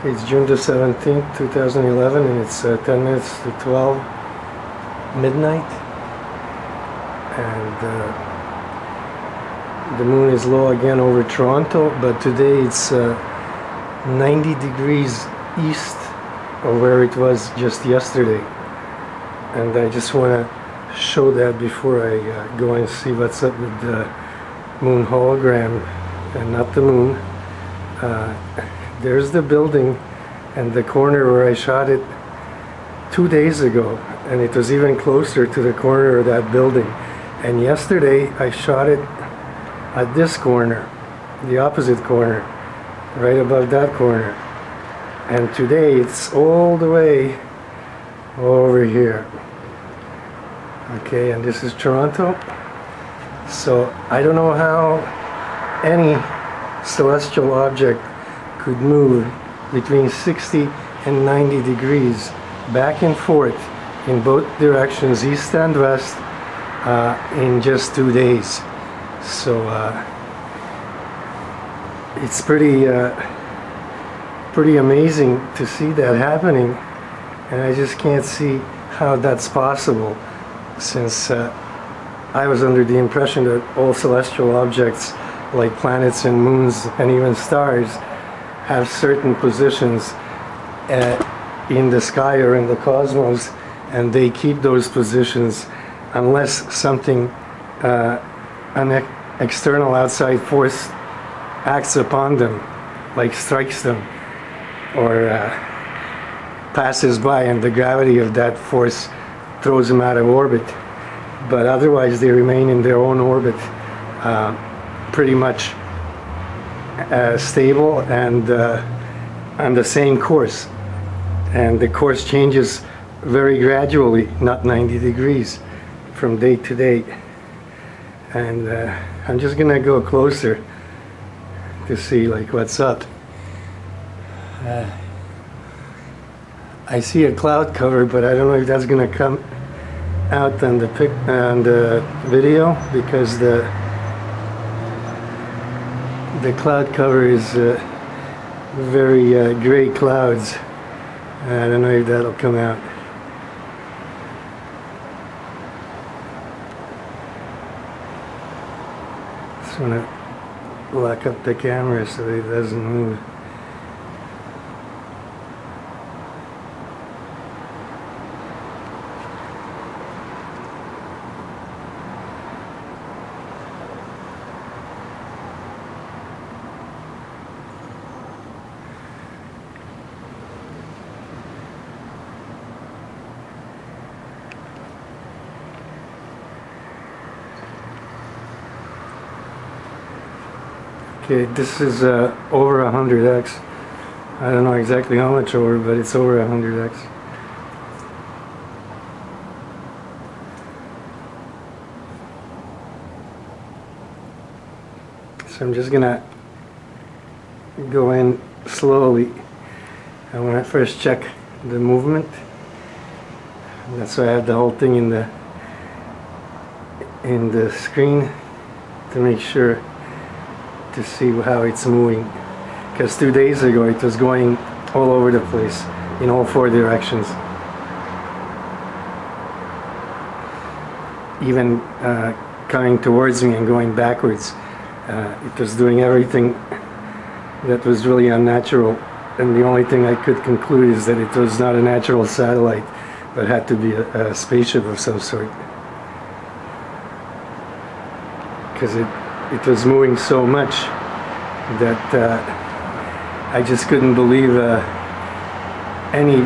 It's June the 17th, 2011, and it's 10 minutes to 12 midnight. And the moon is low again over Toronto, but today it's 90 degrees east of where it was just yesterday. And I just want to show that before I go and see what's up with the moon hologram, and not the moon. There's the building and the corner where I shot it 2 days ago, and it was even closer to the corner of that building. And yesterday I shot it at this corner, the opposite corner, right above that corner. And today it's all the way over here. Okay, and this is Toronto. So I don't know how any celestial object could move between 60 and 90 degrees back and forth in both directions, east and west, in just 2 days. So it's pretty amazing to see that happening, and I just can't see how that's possible, since I was under the impression that all celestial objects like planets and moons and even stars have certain positions in the sky or in the cosmos, and they keep those positions unless something, an external outside force acts upon them, like strikes them or passes by, and the gravity of that force throws them out of orbit. But otherwise they remain in their own orbit, pretty much stable and on the same course, and the course changes very gradually, not 90 degrees from day to day. And I'm just gonna go closer to see like what's up. I see a cloud cover, but I don't know if that's gonna come out on the video, because the cloud cover is very gray clouds. I don't know if that'll come out. Just want to lock up the camera so it doesn't move. Okay, this is over 100x. I don't know exactly how much over, but it's over 100x. So I'm just gonna go in slowly. I want to first check the movement. That's why I have the whole thing in the screen, to make sure to see how it's moving, because 2 days ago it was going all over the place in all 4 directions, even coming towards me and going backwards. It was doing everything that was really unnatural, and the only thing I could conclude is that it was not a natural satellite, but had to be a spaceship of some sort, because it was moving so much that I just couldn't believe any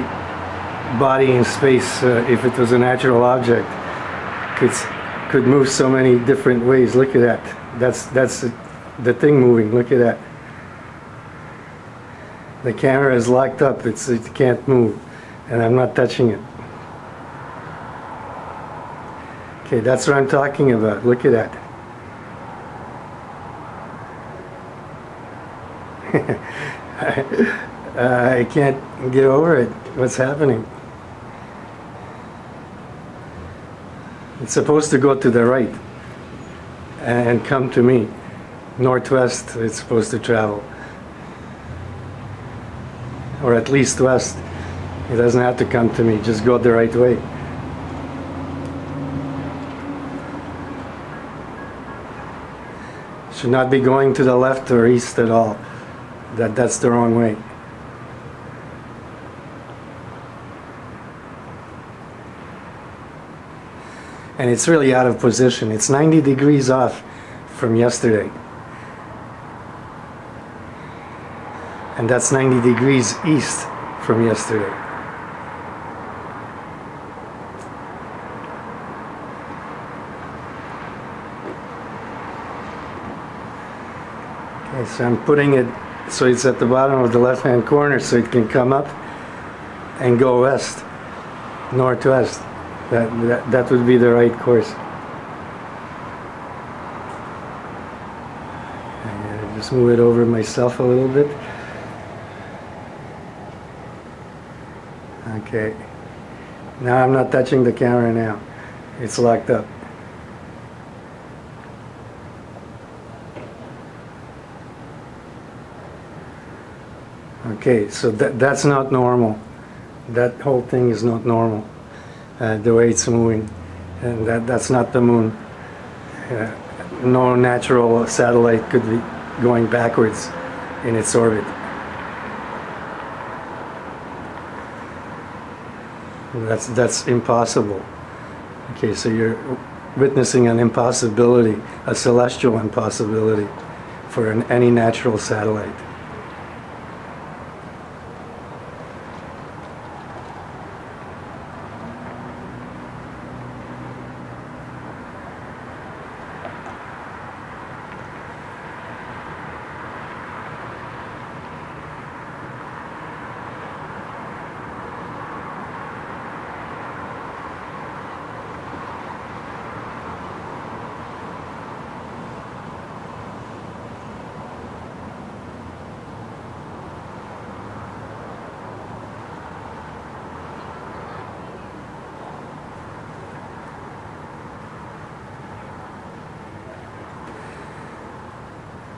body in space, if it was a natural object, could move so many different ways. Look at that. That's the thing moving. Look at that. The camera is locked up. It can't move, and I'm not touching it. Okay, that's what I'm talking about. Look at that. I can't get over it. What's happening? It's supposed to go to the right and come to me. Northwest, it's supposed to travel. or at least west. It doesn't have to come to me, just go the right way. Should not be going to the left or east at all. That's the wrong way. And it's really out of position. It's 90 degrees off from yesterday. And that's 90 degrees east from yesterday. Okay, so I'm putting it so it's at the bottom of the left-hand corner so it can come up and go west, northwest. That would be the right course. I'm gonna just move it over myself a little bit. Okay. Now I'm not touching the camera now. It's locked up. Okay, so that's not normal. That whole thing is not normal. The way it's moving, and that's not the moon. No natural satellite could be going backwards in its orbit. That's impossible. Okay, so you're witnessing an impossibility, a celestial impossibility for any natural satellite.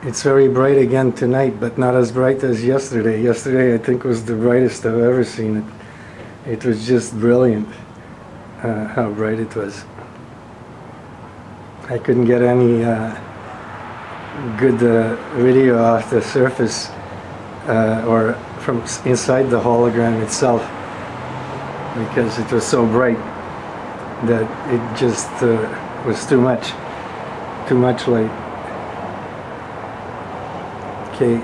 It's very bright again tonight, but not as bright as yesterday. Yesterday, I think, was the brightest I've ever seen it. It was just brilliant how bright it was. I couldn't get any good video off the surface or from inside the hologram itself because it was so bright that it just was too much light. Okay,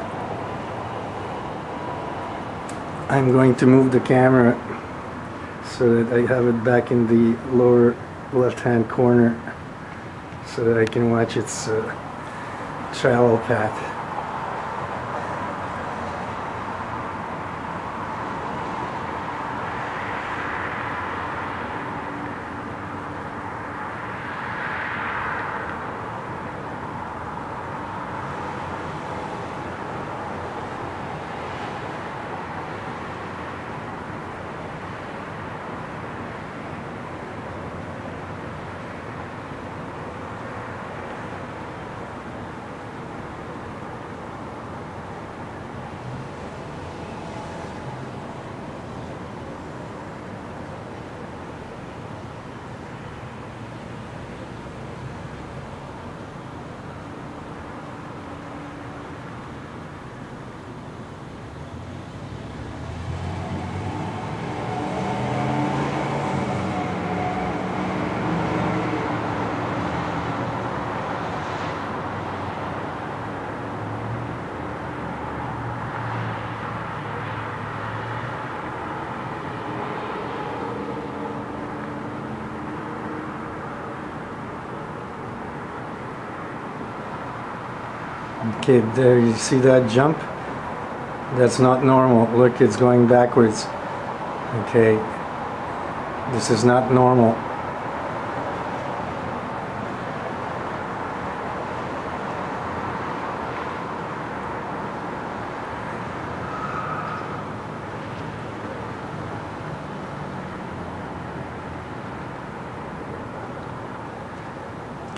I'm going to move the camera so that I have it back in the lower left-hand corner so that I can watch its travel path. Okay, there you see that jump? That's not normal. Look, it's going backwards. Okay, this is not normal.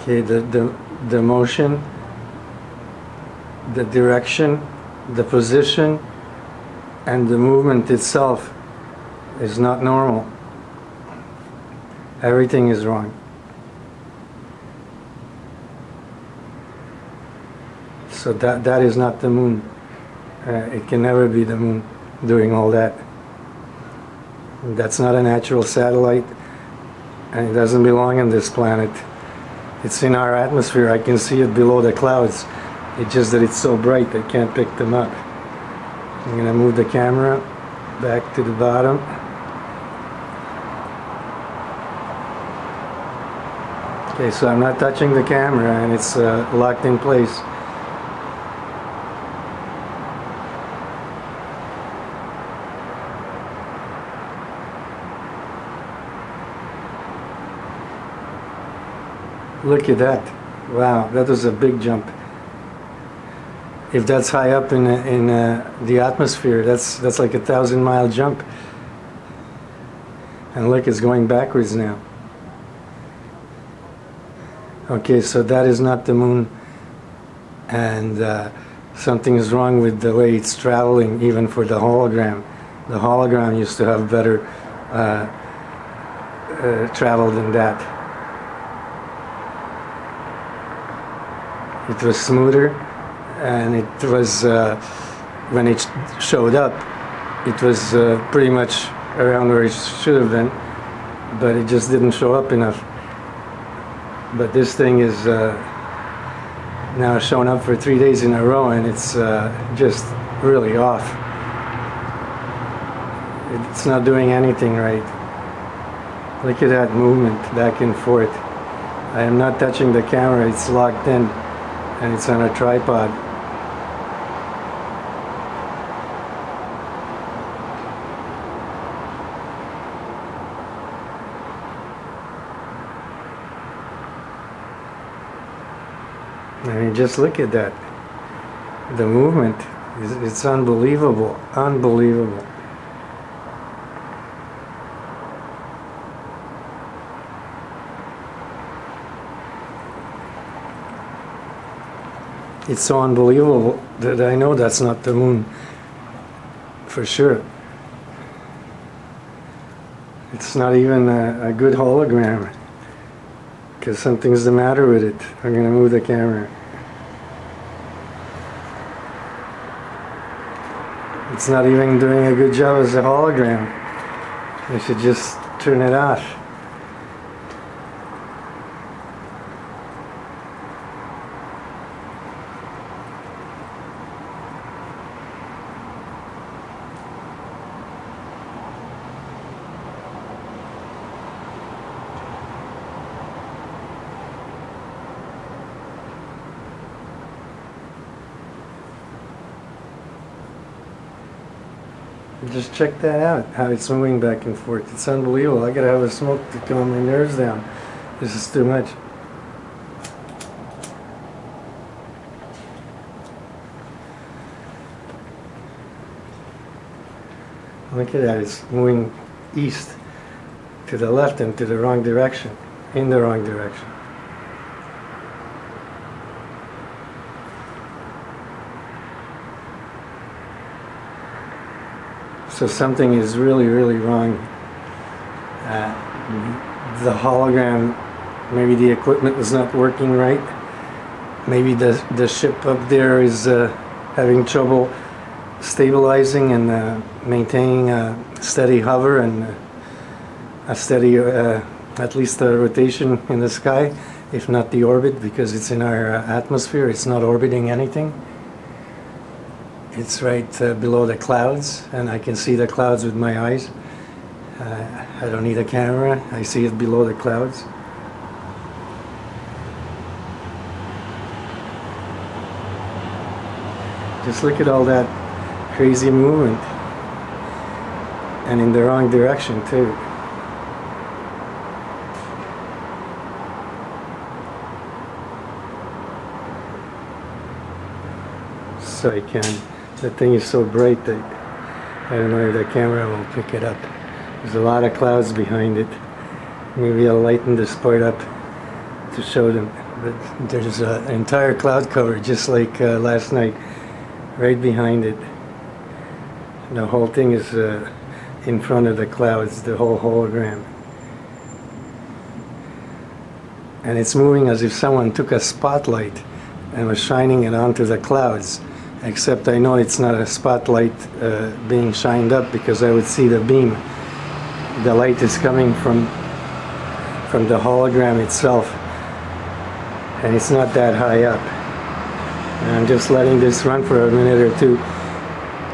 Okay, the motion, the direction, the position, and the movement itself is not normal. Everything is wrong. So that is not the moon. It can never be the moon doing all that. That's not a natural satellite, and it doesn't belong on this planet. It's in our atmosphere. I can see it below the clouds. It's just that it's so bright I can't pick them up. I'm going to move the camera back to the bottom. Okay, so I'm not touching the camera and it's locked in place. Look at that. Wow, that was a big jump. If that's high up in the atmosphere, that's like a 1,000-mile jump. And look, it's going backwards now. Okay, so that is not the moon, and something is wrong with the way it's traveling, even for the hologram. The hologram used to have better travel than that. It was smoother, and it was, when it showed up, it was pretty much around where it should have been, but it just didn't show up enough. But this thing is now shown up for 3 days in a row, and it's just really off. It's not doing anything right. Look at that movement back and forth. I am not touching the camera, it's locked in, and it's on a tripod. I mean, just look at that. The movement, it's unbelievable, unbelievable. It's so unbelievable that I know that's not the moon, for sure. It's not even a good hologram, because something's the matter with it. I'm going to move the camera. It's not even doing a good job as a hologram. I should just turn it off. Just check that out, how it's moving back and forth. It's unbelievable. I gotta have a smoke to calm my nerves down. This is too much. Look at that, it's moving east, to the left and to the wrong direction, in the wrong direction. So something is really, really wrong. The hologram, maybe the equipment is not working right. Maybe the ship up there is having trouble stabilizing and maintaining a steady hover and a steady, at least a rotation in the sky, if not the orbit, because it's in our atmosphere. It's not orbiting anything. It's right below the clouds, and I can see the clouds with my eyes. I don't need a camera. I see it below the clouds. Just look at all that crazy movement, and in the wrong direction too. So I can. The thing is so bright that I don't know if the camera will pick it up. There's a lot of clouds behind it. Maybe I'll lighten this part up to show them. But there's an entire cloud cover, just like last night, right behind it. The whole thing is in front of the clouds, the whole hologram. And it's moving as if someone took a spotlight and was shining it onto the clouds. Except I know it's not a spotlight being shined up, because I would see the beam. The light is coming from the hologram itself, and it's not that high up. And I'm just letting this run for a minute or two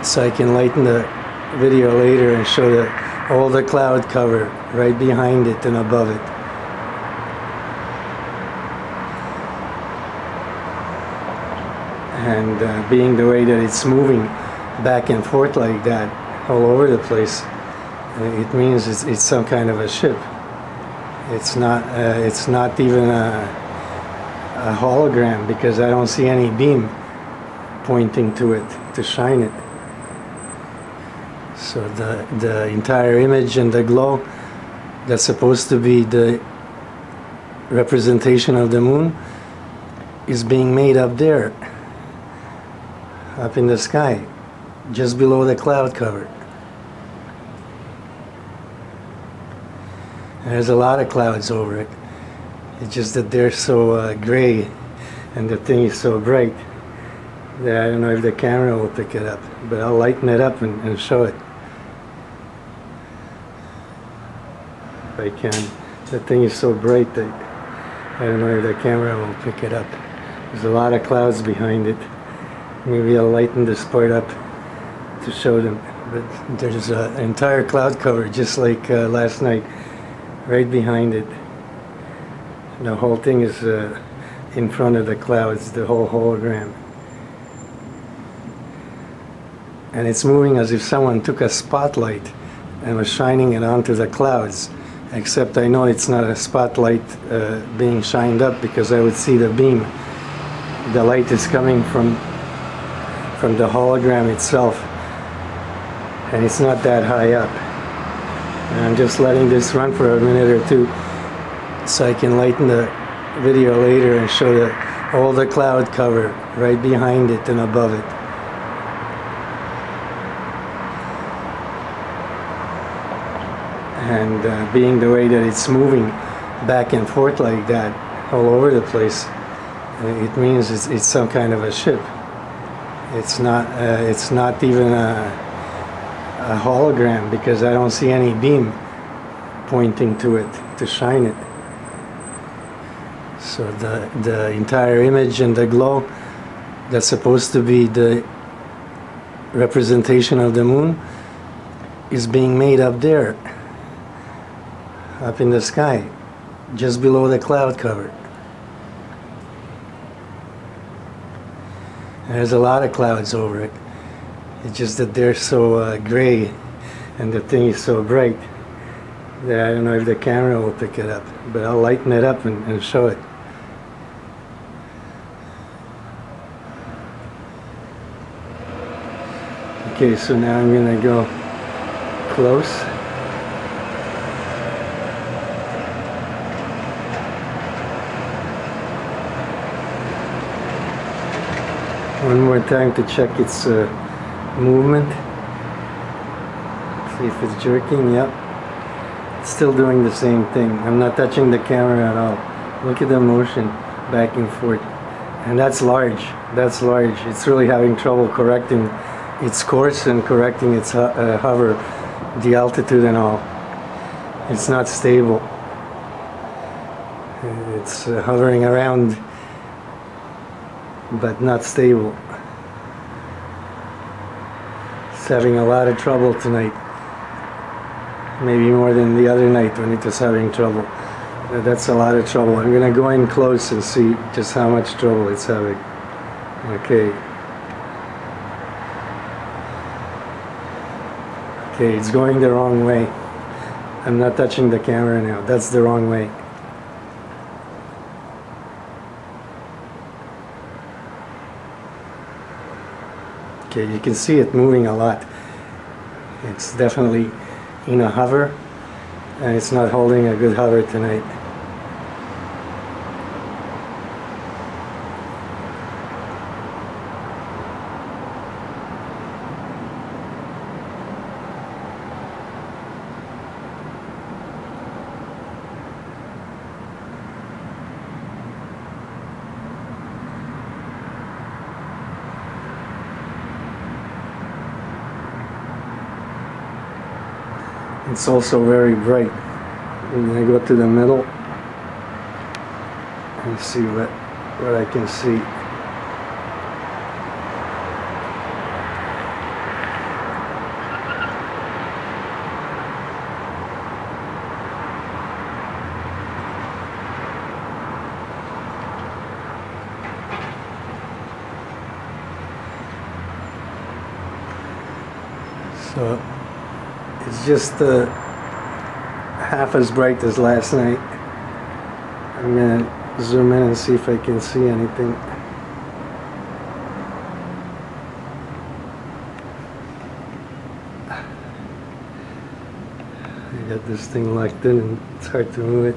so I can lighten the video later and show all the cloud cover right behind it and above it. And being the way that it's moving back and forth like that all over the place, it means it's some kind of a ship. It's not even a hologram, because I don't see any beam pointing to it to shine it. So the entire image and the glow that's supposed to be the representation of the moon is being made up there, up in the sky, just below the cloud cover. There's a lot of clouds over it. It's just that they're so gray, and the thing is so bright that I don't know if the camera will pick it up, but I'll lighten it up and show it if I can. The thing is so bright that I don't know if the camera will pick it up. There's a lot of clouds behind it. Maybe I'll lighten this part up to show them. But there's an entire cloud cover, just like last night, right behind it. The whole thing is in front of the clouds, the whole hologram. And it's moving as if someone took a spotlight and was shining it onto the clouds. Except I know it's not a spotlight being shined up, because I would see the beam. The light is coming from the hologram itself, and it's not that high up. And I'm just letting this run for a minute or two so I can lighten the video later and show all the cloud cover right behind it and above it. And being the way that it's moving back and forth like that all over the place, it means it's some kind of a ship. It's not even a hologram, because I don't see any beam pointing to it to shine it. So the entire image and the glow that's supposed to be the representation of the moon is being made up there, up in the sky, just below the cloud cover. And there's a lot of clouds over it. It's just that they're so gray, and the thing is so bright that I don't know if the camera will pick it up, but I'll lighten it up and show it. Okay, so now I'm gonna go close. One more time to check its movement. See if it's jerking. Yep. It's still doing the same thing. I'm not touching the camera at all. Look at the motion back and forth. And that's large. That's large. It's really having trouble correcting its course and correcting its hover, the altitude and all. It's not stable. It's hovering around, but not stable. It's having a lot of trouble tonight. Maybe more than the other night when it was having trouble. That's a lot of trouble. I'm gonna go in close and see just how much trouble it's having. Okay. Okay, it's going the wrong way. I'm not touching the camera now. That's the wrong way. Okay, you can see it moving a lot. It's definitely in a hover, and it's not holding a good hover tonight. It's also very bright. And I go to the middle and see what I can see. So it's just half as bright as last night. I'm gonna zoom in and see if I can see anything. I got this thing locked in and it's hard to move it.